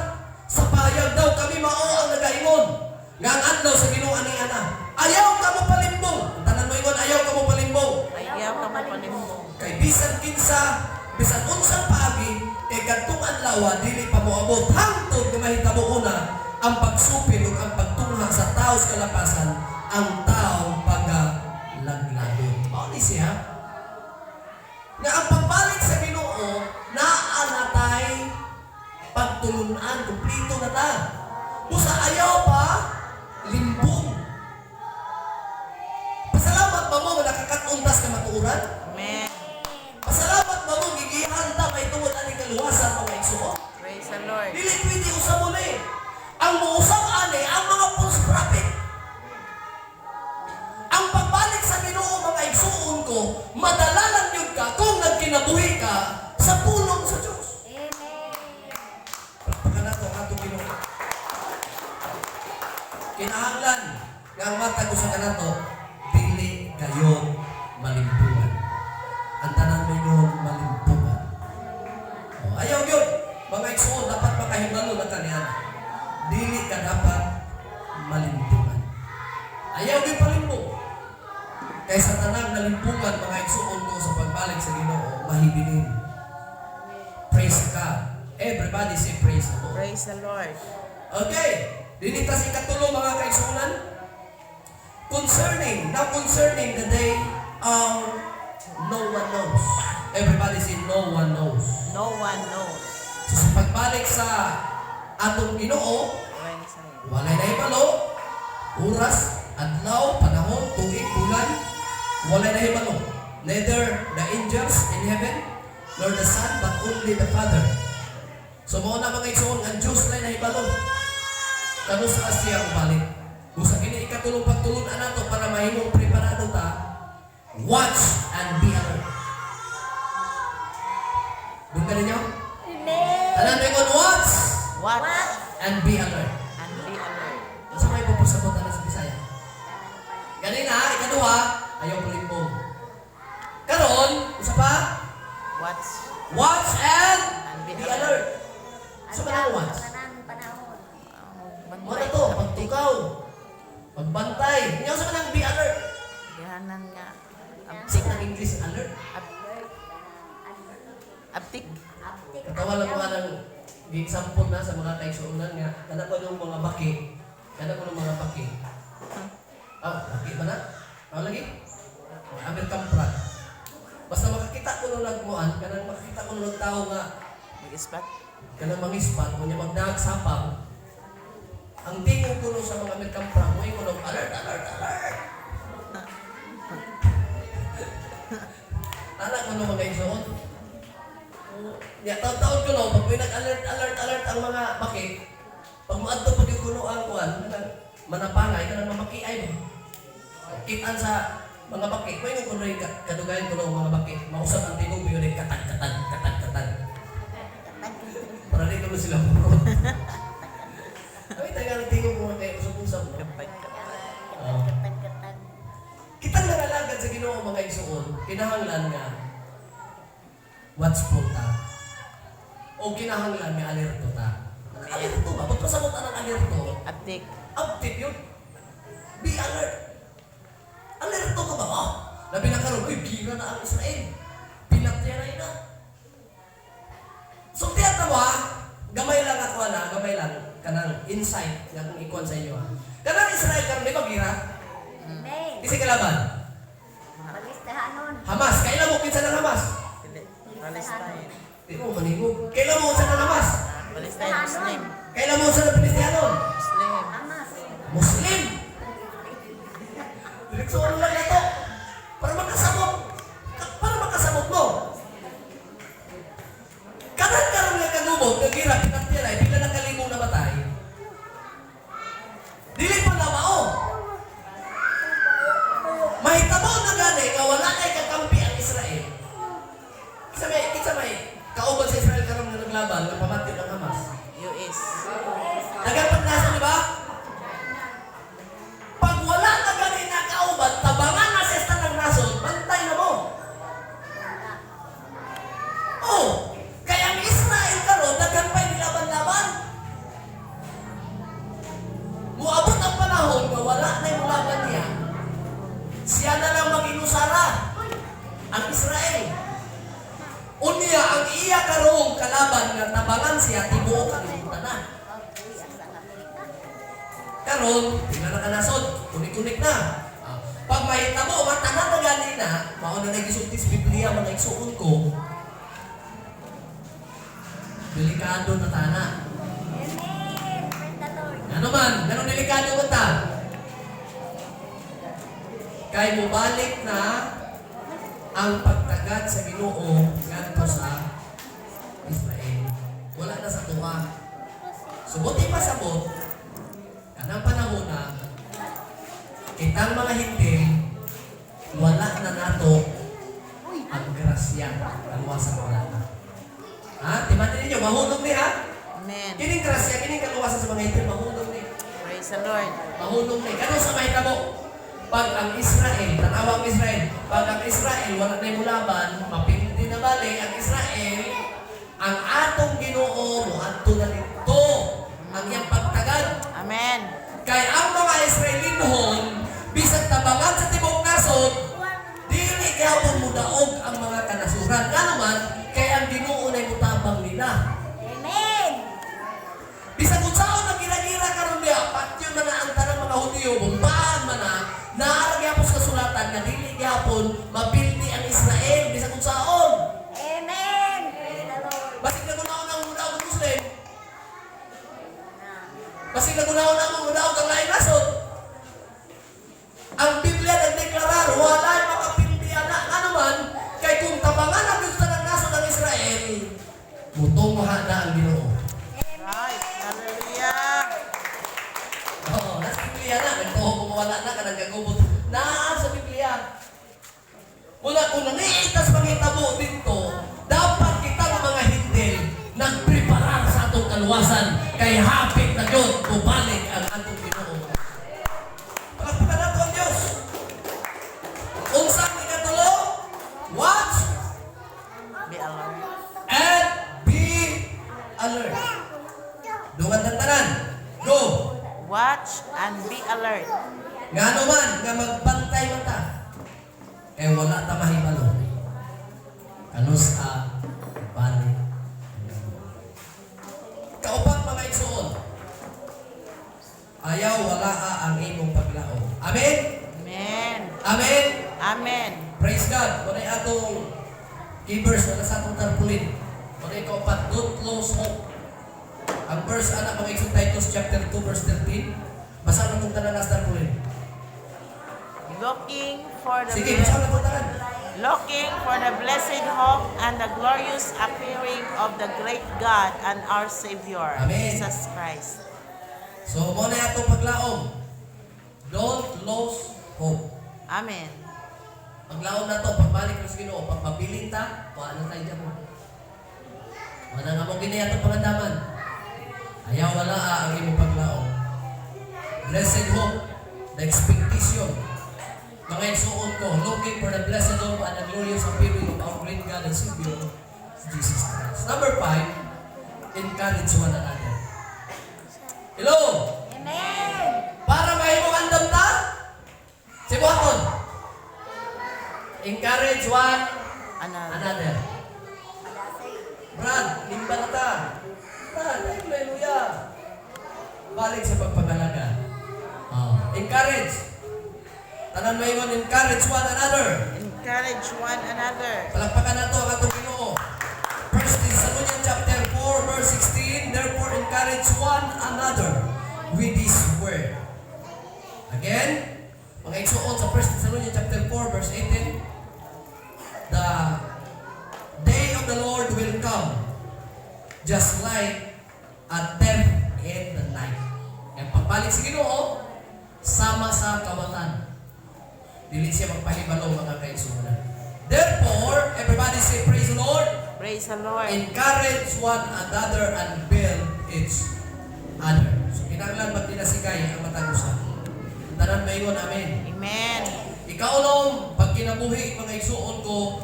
sa pahayag daw kami mao ang nagaingon. Nga ang adlaw sa Ginoo ani ana. Ayaw ka mo palimbong. Tanan mo ingon ayaw ka mo palimbong. Ayaw ka mapalimbong. Kay bisan kinsa, bisan unsang paagi, kay kadtong adlaw dili pa moabot hangtod nga mahitabo una ang pagsupil ug ang pagtungha sa tao sa kalapasan, ang taong pagalaglagon. Mao ni siya. Nga ang pagbalik sa Ginoo naa natay pagtulunan, kumplito na ta. Busa ayaw pa, limbong. Pasalamat ba mo nga nakakatuntas ka matuuran? Amen. Pasalamat ba mo gigihan ta may tungod ani kaluwasan mga igsuon? Praise the Lord. Dili pwede usab mo ni. Ang muusab ani ang mga false prophet. Ang pagbalik sa Ginoo mga igsuon ko, madala lang yun ka kung nagkinabuhi ka sa pulong sa Diyos. Pagkanato ang atong Ginoo. Kinahanglan nga ang matag usa kanato dili gayon malimpungan. Ang tanan ninyo malimpungan. Ayaw gyud mga igsoon dapat makahibalo na kaniya. Dili ka dapat malimpungan. Ayaw gyud palimpong. Kaysa tanang nalimpungan mga igsoon ko sa pagbalik sa Ginoo mahibilin. Praise God. Everybody say praise the Lord. Praise the Lord. Okay. Dinita si katulo mga kaigsuonan. Concerning the day no one knows. Everybody say no one knows. No one knows. So sa pagbalik sa atong Ginoo, When say, walay na hibalo, oras, adlaw, panahon, tuig, bulan, walay na hibalo. Neither the angels in heaven, nor the Son, but only the Father. So mao na mga igsoon, ang Diyos na nahibalo. Kano sa siya balik. Kung sa kini ikatulong pagtulunan nato para mahimong preparado ta, watch and be alert. Dungan ninyo? Amen. Tanan mo watch Watch and be alert. and be alert. Sa may pupusabot na sa Bisaya. Ganina, ikaduha, ayaw pulimpong. Karon, usa pa, Watch watch and and be be alert. Ang Sa mga watch. kanang panahon. Mo na to, pagtukaw, pagbantay. Inyo sa kanang be alert. Gihanan nga. Absik ng English alert. Abtik. Aptik. Katawa lang mga nang gi-example na sa mga kaigsuunan nga. Kana ko yung mga baki. Kana ko yung mga baki. Baki ba na? Lagi? Mga American prat. Basta makakita ko nung nagmuan, kanang makakita ko nung nagtao nga, Mag-ispat. kanang mangispan, kung niya magdagsapang, ang tingin ko nung sa mga American prat, mo yung nung alert, alert, alert. Anak ko nung mga igsoon. Ya, taon-taon ko no, pag may nag-alert, alert, alert ang mga baki, pag maadto pag yung kuno ang kuan, manapangay, kanang mamakiay mo. Kitaan sa mga baki, may yung kuno yung kadugayan ko ng mga baki, mausap ang tingog yun yung katag-katag, katag-katag. Para rin naman sila mo. Kami tayo ng tingog mo kayo, usap-usap mo. Katag-katag. Kitang nangalagad sa Ginoo mga igsoon, kinahanglan nga watchful ta. O kinahanglan nga alerto ta. Alerto ba? Ba't pasabot ang alerto? Abtik. Update yun. Be alert. Alerto ka ba? Labi na karon, uy, gira na ang Israel. Pinatyaray na. So, tiyata mo gamay lang ako gamay lang, kanang insight nga kung ikuan sa inyo Kanang Israel karon di ba gira? Amen. Kasi kalaban. Maglistahan nun. Hamas, kailan mo kinsa ng Hamas? Palestine. Di ko maningog. Kailan mo kinsa ng Hamas? Palestine. Muslim. Kailan mo sa Pilistiyanon? Muslim. Hamas. Muslim. Direksyon lang na to. Para makasabot. Para makasabot mo. Karon nga kanubog, kagira, pinatiyalay, bigla nakalimong namatay. Dili pa na mao. Mahitabo na gani, nga wala kay kakampi ang Israel. Kitsa may, kauban sa Israel karon nga naglaban, nga pamatay ng Hamas. US. Nagapag nasa, di ba? Pag wala na gani na kauban, tabangan na sa ng nasod, bantay na mo. Oh, kaya ang Israel karon nagapay nilaban-laban. Muabot ang panahon nga wala na yung laban niya. Siya na lang mag-inusara ang Israel. Unya ang iya karong kalaban nga tabangan siya tibuok ang tanan. Karon, tingnan na kanasod, kunik-kunik na. Pag mahitabo, matanan na gani na, mauna na gisultis Biblia, mga igsuon ko, delikado na tana. Amen. Praise the Lord. Ano man, ganun delikado mo ta. Kay mo balik na ang pagtagad sa Ginoo ngadto sa Israel. Wala na sa tuwa. Subuti pasabot, kanang panahon na kitang mga hindi, wala na nato ang grasya ang wasa wala na. Timanin ninyo, mahunong ni Amen. Kining grasya, kining kaluwasan sa mga hindi, mahunong ni. Praise the Lord. Mahunong ni. Ganun sa mahitabo. Pag ang Israel, tanawang Israel, pag ang Israel, wala na yung laban, mapindi na bali, ang Israel, ang atong Ginoo, muadto na nito, ang iyang pagtagad. Amen. Kaya ang mga Israelinhon, bisag tabangan sa tibok nasod, dili gyapon mo daog ang mga kanasuran. Nga naman, kaya ang Ginoo na mutabang nila. Amen. Bisag unsaon ang gira-gira karon diha, patyo na ang tanang mga Hudiyo, bombahan man na, naara gyapon sa kasulatan nga dili gyapon mapildi ang Israel bisag unsaon. Amen. Praise the Lord. Basig nagunaon ang mudaog ang Muslim. Basig nagunaon ang mudaog ang lain nasod. Ang Biblia nagdeklarar walay makapildi ana nga naman kay kung tabangan ang gusto ng nasod ang Israel Mutungha na ang Ginoo. Right. Hallelujah. Oo, nasa Biblia na. Nagtuho kung mawala na ka nagkagubot. Naa sa Biblia. Mula kung nangiitas mangitabo dito, dapat kita ng mga hindel nagpreparar sa atong kaluwasan kay hapit na yun bumalik ang atong Ginoo. Palakpakan nato ang Diyos. Unsang ikatulo, watch Be alert. and be alert. Dungan ng tanan. Go! Watch and be alert. Nga naman, nga magbantay mata. Eh wala ta mahibalo. Ano sa balik. Kaupat mga igsoon. Ayaw wala ang imong paglao. Amen? Amen. Amen? Amen. Praise God. Muna atong key-verse na sa atong tarpulin. Muna kaupat, don't lose hope. Ang verse anak mga igsoon Titus chapter 2 verse 13. Basa na itong tanan sa tarpulin. Looking for the Sige, basa na itong tanan. looking for the blessed hope and the glorious appearing of the great God and our Savior, Amen. Jesus Christ. So, muna atong paglaom. Don't lose hope. Amen. Paglaom na to, pagbalik ng Ginoo, pag mabilin ta, paano tayo dyan mo? Wala nga mong ginaya itong pangandaman. Ayaw wala ang imong paglaom. Blessed hope, the expectation. Mga igsoon ko, looking for the blessed hope and the glorious appearing of our great God and Savior, Jesus Christ. Number 5, encourage one another. Hello! Amen. Para mahimong andam ta, sibuhaton. Encourage one another. Brad, limba na ta. Brad, hallelujah. Balik sa pagpagalaga. Encourage. Tanan mo ingon, encourage one another. Encourage one another. Palakpakan na to ang atong Ginoo. 1 Thessalonians chapter 4 verse 16, therefore encourage one another with this word. Again, mga igsoon sa 1 Thessalonians chapter 4 verse 18, the day of the Lord will come just like a thief in the night. Ang pagbalik sa Ginoo, sama sa kawatan. Dili siya magpahibalo mga kaigsuonan. Therefore, everybody say praise the Lord. Praise the Lord. Encourage one another and build each other. So, kinahanglan magdinasigay ang matag usa. Tanan mayon, amen. Amen. Ikaulong, pag kinabuhi, mga igsuon ko,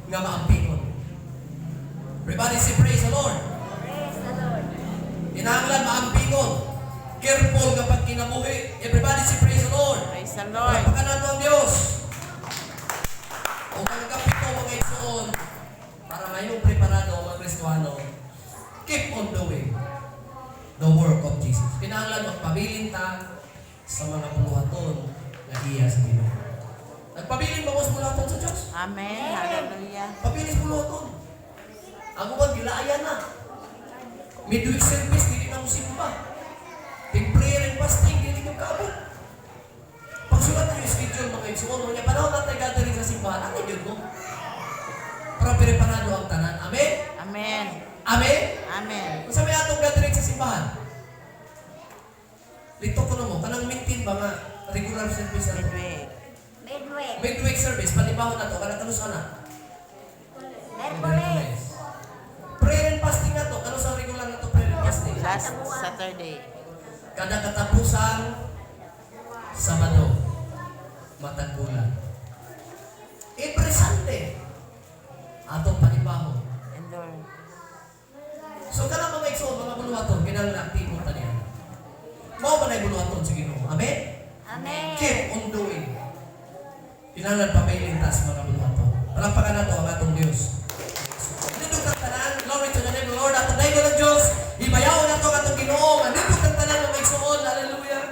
nga maampingon. Everybody say praise the Lord. Praise the Lord. Kinahanglan maampingon. Careful kapag kinabuhi. Everybody say praise the Lord. Praise the Lord. Palakpakan nato ang Diyos. O magagapit ko mga igsuon, para mayong preparado mga Kristohano, keep on doing the work of Jesus. Kinahanglan magpabilin ta sa mga buluhaton na iya sa Ginoo. Nagpabilin ba mo sa buluhaton sa Diyos? Amen. Hallelujah. Pabilis buluhaton. Ako ba, gilaayan na. Midweek service, hindi na mo simba. Big prayer and fasting, hindi nyo kaabot. Pagsulat na yung schedule mga igsuon, mga panahon natin gathering sa simbahan, ano yun mo? Para preparado ang tanan. Amen? Amen. Amen? Amen. Kung sabi atong gathering sa simbahan, lito ko na mo, kanang maintain ba nga regular service na ito? Midweek. Midweek. Midweek service, panibahon na ito, kanang kanus ka na? Merkulis. Prayer and fasting na ito, kanus ang regular na ito prayer and fasting? Last Saturday. Kada katapusang Sabado, matagbulan. Every Sunday, atong panibahon. Endure. So kana mga igsoon, mga buluhaton, kinahanglan aktibo ta niya. Mao ba nay buluhaton sa Ginoo? Amen. Amen. Keep on doing. Kinahanglan pamailintas mga buluhaton. Palakpakan nato ang atong Dios. Nindot ang tanan, glory to the name of the Lord. Atong daygo ng Dios, hibayaw nato ang atong Ginoo. Nindot ang tanan mga igsoon. Hallelujah.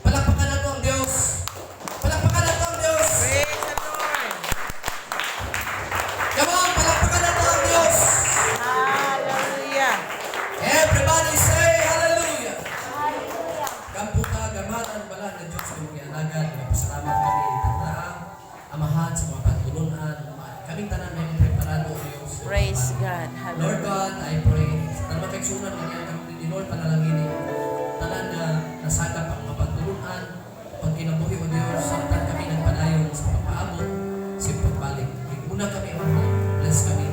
Palakpakan nato ang Dios. Palakpakan nato ang Dios. Praise the Lord. Come on, palakpakan nato ang Dios. Hallelujah. Everybody say hallelujah. Hallelujah. Kampo ka, gamatan, bala ng Diyos ng mga alagad. Nagpasalamat kami, tataang, amahan sa mga katulunan. Kaming tanan may preparado Praise God. Lord Hallelujah. God, I pray. Tanan makigsunan niya kami ni Lord panalangin ni. Tanan nga nasagap ang mapagtulunan, pagkinabuhi o Diyos, sa kami ng padayon sa pagpaabot, sa pagbalik. Una kami, bless kami